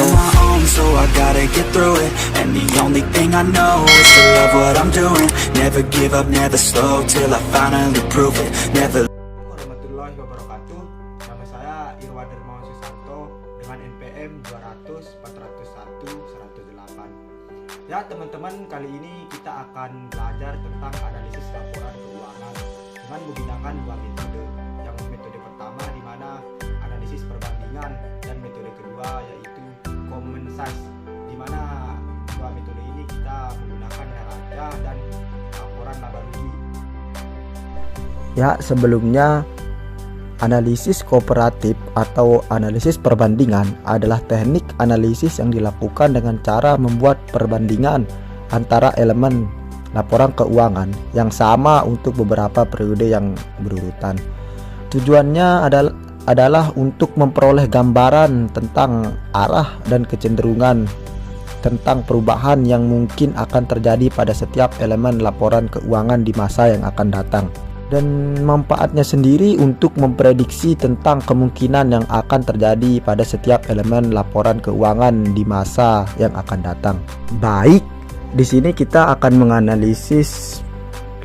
on my own, so I gotta get through it. And the only thing I know is to love what I'm doing. Never give up, never slow, till I finally prove it. Never. Warahmatullahi wabarakatuh. Nama saya Irwan Dermawan Susanto dengan NPM 200 401 108. Ya teman-teman, kali ini kita akan belajar tentang analisis laporan keuangan dengan menggunakan dua metode. Yang metode pertama di mana analisis perbandingan, dan metode kedua yaitu common size, di mana dua metode ini kita menggunakan neraca dan laporan laba rugi. Ya, sebelumnya analisis kooperatif atau analisis perbandingan adalah teknik analisis yang dilakukan dengan cara membuat perbandingan antara elemen laporan keuangan yang sama untuk beberapa periode yang berurutan. Tujuannya adalah untuk memperoleh gambaran tentang arah dan kecenderungan tentang perubahan yang mungkin akan terjadi pada setiap elemen laporan keuangan di masa yang akan datang. Dan manfaatnya sendiri untuk memprediksi tentang kemungkinan yang akan terjadi pada setiap elemen laporan keuangan di masa yang akan datang. Baik, di sini kita akan menganalisis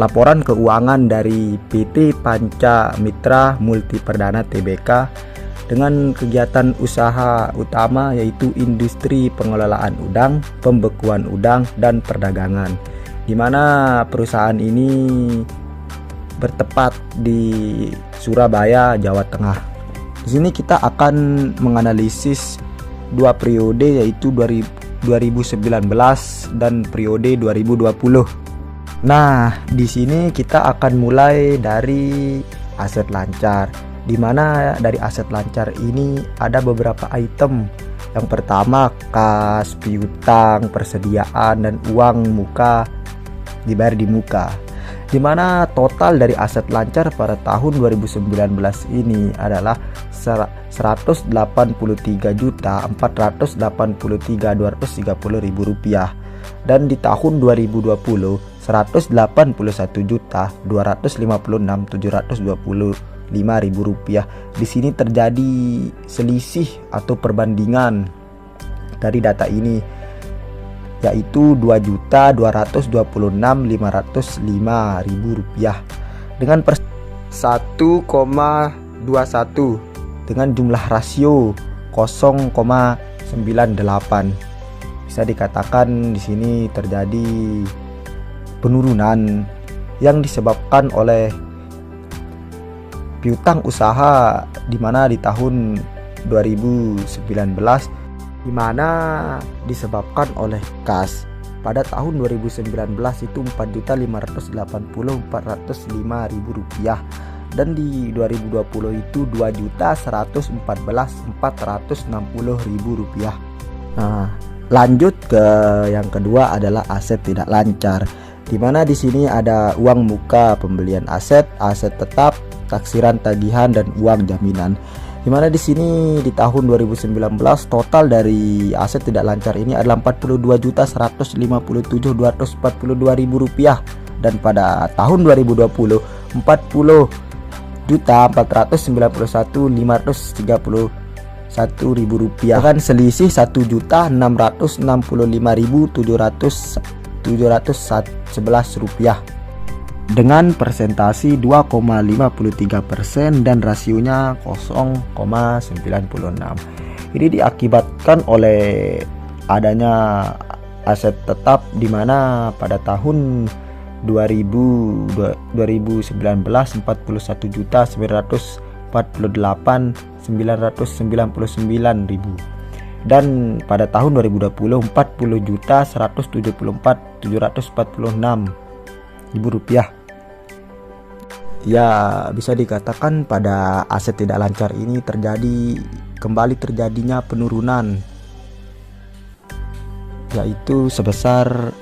laporan keuangan dari PT Panca Mitra Multi Perdana Tbk dengan kegiatan usaha utama yaitu industri pengelolaan udang, pembekuan udang, dan perdagangan, di mana perusahaan ini bertepat di Surabaya, Jawa Tengah. Di sini kita akan menganalisis dua periode yaitu 2019 dan periode 2020. Nah, di sini kita akan mulai dari aset lancar, di mana dari aset lancar ini ada beberapa item. Yang pertama kas, piutang, persediaan, dan uang muka dibayar di muka, di mana total dari aset lancar pada tahun 2019 ini adalah 183.483.230 rupiah, dan di tahun 2020 181.256.725 rupiah. Di sini terjadi selisih atau perbandingan dari data ini, yaitu 2.226.505 rupiah dengan 1,21 dengan jumlah rasio 0,98. Bisa dikatakan di sini terjadi penurunan yang disebabkan oleh piutang usaha, di mana di tahun 2019 di mana disebabkan oleh kas. Pada tahun 2019 itu 4.580.405 rupiah, dan di 2020 itu 2.114.460 rupiah. Nah, lanjut ke yang kedua adalah aset tidak lancar, di mana di sini ada uang muka pembelian aset, aset tetap, taksiran tagihan, dan uang jaminan. Di mana di sini di tahun 2019 total dari aset tidak lancar ini adalah 42.157.242 rupiah, dan pada tahun 2020 40.491.531 rupiah dengan selisih 1.655.711 rupiah dengan persentasi 2,53% dan rasionya 0,96. Ini diakibatkan oleh adanya aset tetap, di mana pada tahun 2019 41.948.999 dan pada tahun 2020 40.174.746 rupiah. Ya, bisa dikatakan pada aset tidak lancar ini kembali terjadinya penurunan, yaitu sebesar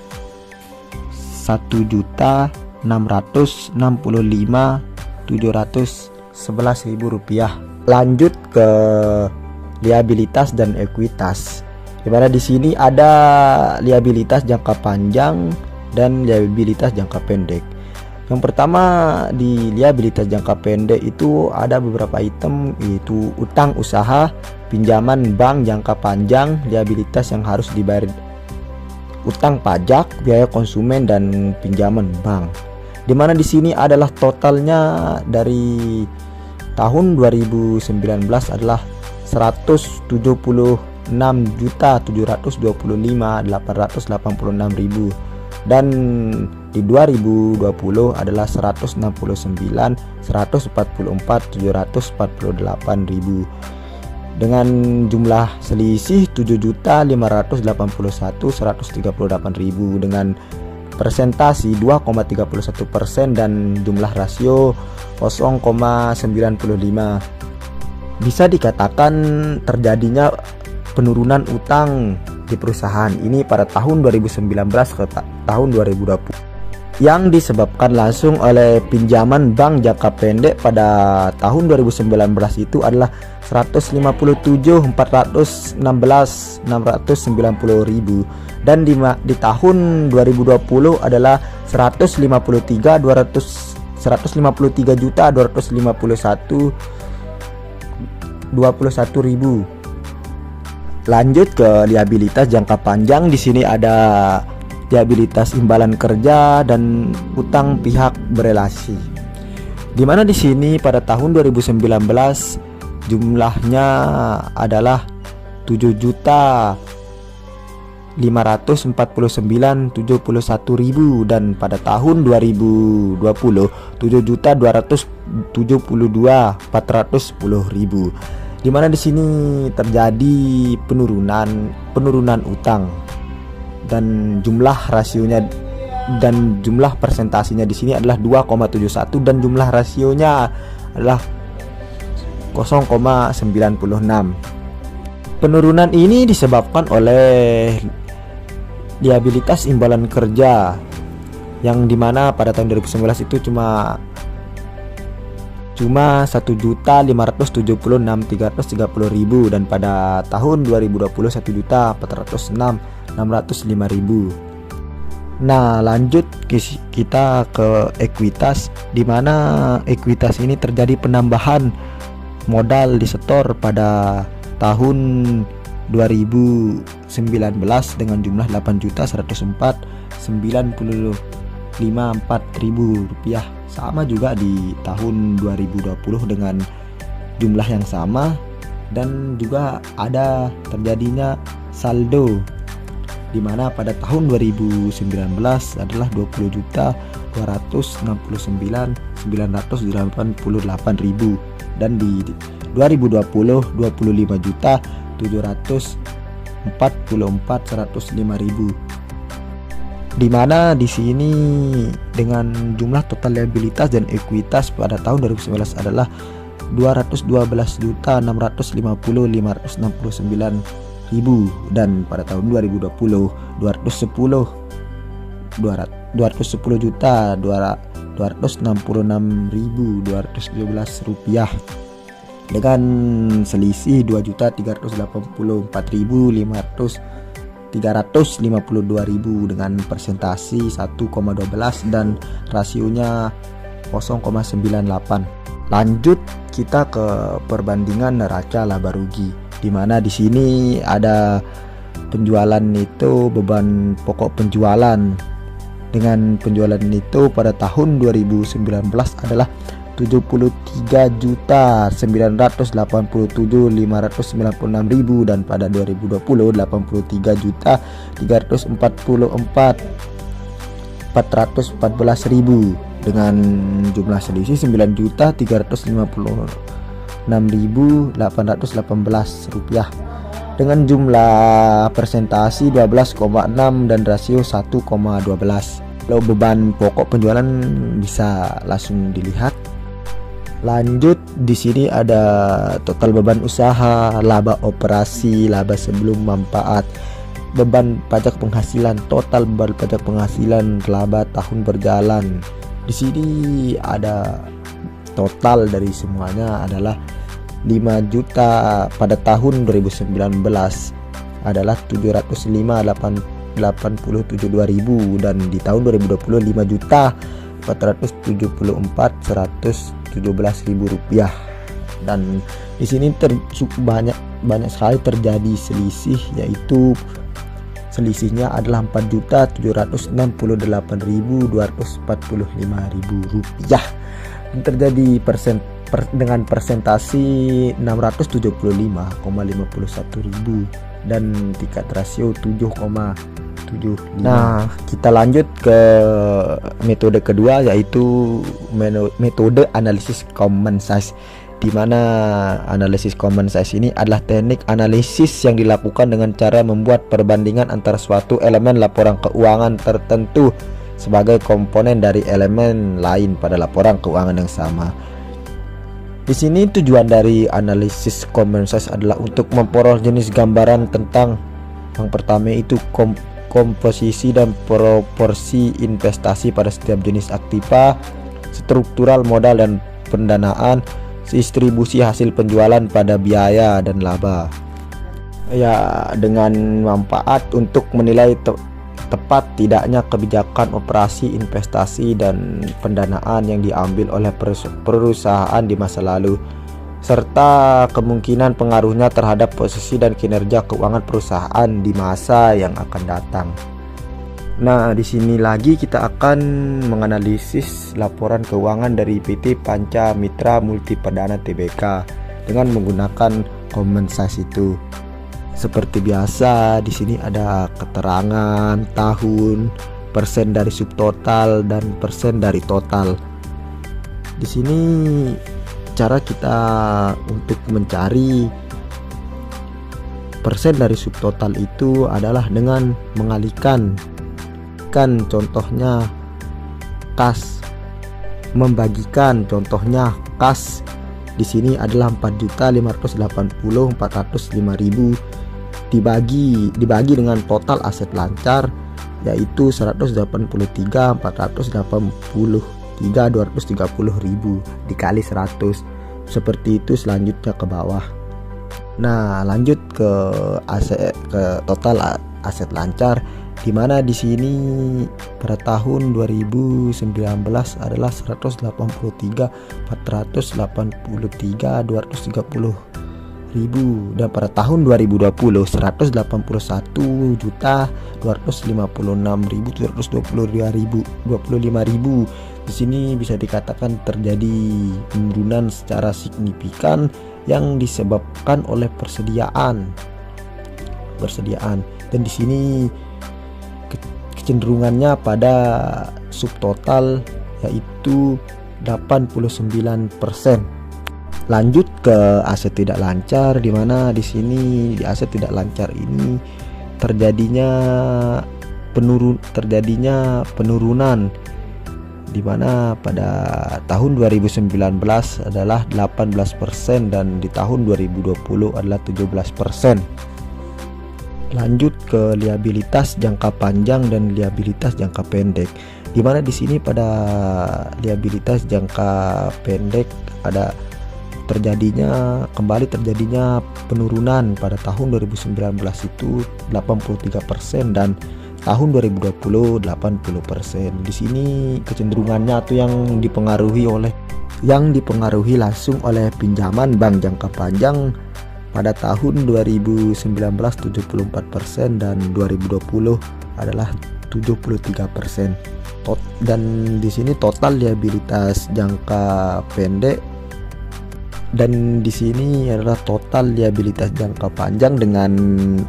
1.665.711 rupiah. Lanjut ke liabilitas dan ekuitas, di mana di sini ada liabilitas jangka panjang dan liabilitas jangka pendek. Yang pertama di liabilitas jangka pendek itu ada beberapa item, yaitu utang usaha, pinjaman bank jangka panjang, liabilitas yang harus dibayar, utang pajak, biaya konsumen, dan pinjaman bank. Dimana di sini adalah totalnya dari tahun 2019 adalah 176.725.886.000 dan di 2020 adalah 169.144.748.000 dengan jumlah selisih 7.581.138.000 dengan persentasi 2,31% dan jumlah rasio 0,95. Bisa dikatakan terjadinya penurunan utang di perusahaan ini pada tahun 2019 ke tahun 2020 yang disebabkan langsung oleh pinjaman bank jangka pendek pada tahun 2019 itu adalah 157.416.690.000 dan di tahun 2020 adalah 153.251.000. Lanjut ke liabilitas jangka panjang. Di sini ada liabilitas imbalan kerja dan utang pihak berelasi. Dimana di sini pada tahun 2019 jumlahnya adalah 7.549.071.000 dan pada tahun 2020 7.272.410.000. Dimana di sini terjadi penurunan utang dan jumlah rasionya dan jumlah persentasinya di sini adalah 2,71 dan jumlah rasionya adalah 0,96. Penurunan ini disebabkan oleh liabilitas imbalan kerja yang dimana pada tahun 2019 itu cuma 1.576.330.000 dan pada tahun 2020 1.406.605.000. Nah, lanjut kita ke ekuitas, di mana ekuitas ini terjadi penambahan modal di setor pada tahun 2019 dengan jumlah 8.104.954.000 rupiah. Sama juga di tahun 2020 dengan jumlah yang sama dan juga ada terjadinya saldo di mana pada tahun 2019 adalah 20.269.988.000 dan di 2020 25.744.105.000. Di mana di sini dengan jumlah total liabilitas dan ekuitas pada tahun 2019 adalah 212.650.569.000 dan pada tahun 2020 210.266.217 rupiah dengan selisih 2.384.352.000 dengan persentasi 1,12 dan rasionya 0,98. Lanjut kita ke perbandingan neraca laba rugi, di mana di sini ada penjualan itu beban pokok penjualan. Dengan penjualan itu pada tahun 2019 adalah 73.987.596.000 dan pada 2020 83.344.414.000 dengan jumlah selisih 9.356.818 rupiah dengan jumlah persentasi 12,6 dan rasio 1,12. Kalau beban pokok penjualan bisa langsung dilihat. Lanjut di sini ada total beban usaha, laba operasi, laba sebelum manfaat, beban pajak penghasilan, total beban pajak penghasilan, laba tahun berjalan. Di sini ada total dari semuanya adalah 5 juta pada tahun 2019 adalah 705.887.200 dan di tahun 2020 5.587.200 Rp474.117.000. Dan di sini banyak sekali terjadi selisih, yaitu selisihnya adalah Rp4.768.245.000 dan terjadi dengan persentasi 675,51.000 dan tingkat rasio 7,75. Nah, kita lanjut ke metode kedua, yaitu metode analisis common size, di mana analisis common size ini adalah teknik analisis yang dilakukan dengan cara membuat perbandingan antara suatu elemen laporan keuangan tertentu sebagai komponen dari elemen lain pada laporan keuangan yang sama. Di sini tujuan dari analisis common size adalah untuk memperoleh jenis gambaran tentang yang pertama itu komposisi dan proporsi investasi pada setiap jenis aktiva, struktural modal dan pendanaan, distribusi hasil penjualan pada biaya dan laba. Ya, dengan manfaat untuk menilai tepat tidaknya kebijakan operasi investasi dan pendanaan yang diambil oleh perusahaan di masa lalu, serta kemungkinan pengaruhnya terhadap posisi dan kinerja keuangan perusahaan di masa yang akan datang. Nah, di sini lagi kita akan menganalisis laporan keuangan dari PT Panca Mitra Multi Perdana Tbk dengan menggunakan common size itu. Seperti biasa, di sini ada keterangan tahun, persen dari subtotal dan persen dari total. Di sini cara kita untuk mencari persen dari subtotal itu adalah dengan mengalihkan contohnya kas, membagikan contohnya kas. Di sini adalah 4.580.405.000 dibagi dengan total aset lancar, yaitu 183.483.230.000 dikali 100. Seperti itu selanjutnya ke bawah. Nah, lanjut ke total aset lancar, di mana di sini pada tahun 2019 adalah 183.483.230.000 dan pada tahun 2020 181.256.725.000. Di sini bisa dikatakan terjadi penurunan secara signifikan yang disebabkan oleh persediaan. Dan di sini kecenderungannya pada subtotal, yaitu 89%. Lanjut ke aset tidak lancar, di mana di sini di aset tidak lancar ini terjadinya penurunan, di mana pada tahun 2019 adalah 18% dan di tahun 2020 adalah 17%. Lanjut ke liabilitas jangka panjang dan liabilitas jangka pendek, di mana di sini pada liabilitas jangka pendek ada terjadinya penurunan pada tahun 2019 itu 83% dan tahun 2020 80%. Di sini kecenderungannya atau yang dipengaruhi langsung oleh pinjaman bank jangka panjang pada tahun 2019 74% dan 2020 adalah 73%. Dan di sini total liabilitas jangka pendek, dan di sini adalah total liabilitas jangka panjang dengan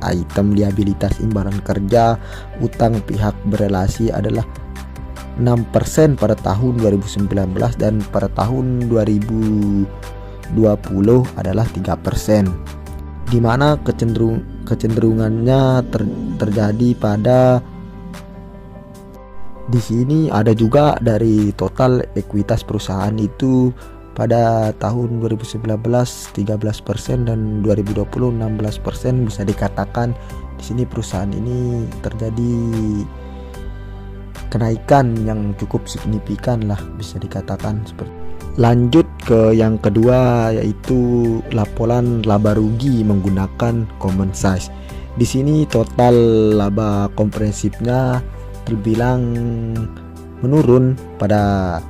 item liabilitas imbalan kerja, utang pihak berelasi adalah 6% pada tahun 2019 dan pada tahun 2020 adalah 3%. Di mana kecenderungannya terjadi pada di sini ada juga dari total ekuitas perusahaan itu pada tahun 2019 13% dan 2020 16%. Bisa dikatakan di sini perusahaan ini terjadi kenaikan yang cukup signifikan lah, bisa dikatakan seperti. Lanjut ke yang kedua, yaitu laporan laba rugi menggunakan common size. Di sini total laba komprehensifnya terbilang menurun pada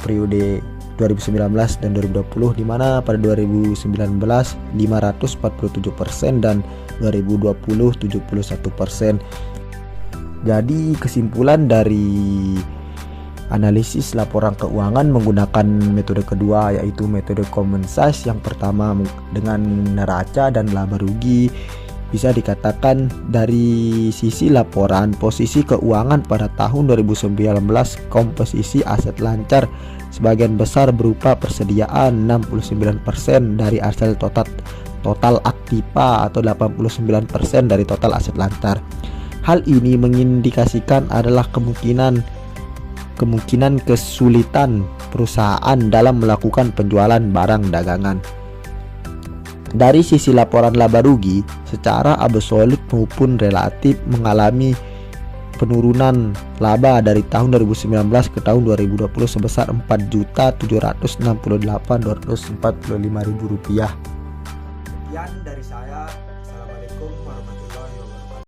periode 2019 dan 2020, di mana pada 2019 547% dan 2020 71%. Jadi kesimpulan dari analisis laporan keuangan menggunakan metode kedua, yaitu metode common size. Yang pertama dengan neraca dan laba rugi, bisa dikatakan dari sisi laporan posisi keuangan pada tahun 2019 komposisi aset lancar sebagian besar berupa persediaan 69% dari aset total aktiva atau 89% dari total aset lancar. Hal ini mengindikasikan adalah kemungkinan kesulitan perusahaan dalam melakukan penjualan barang dagangan. Dari sisi laporan laba rugi, secara absolut maupun relatif mengalami penurunan laba dari tahun 2019 ke tahun 2020 sebesar Rp4.768.245.000.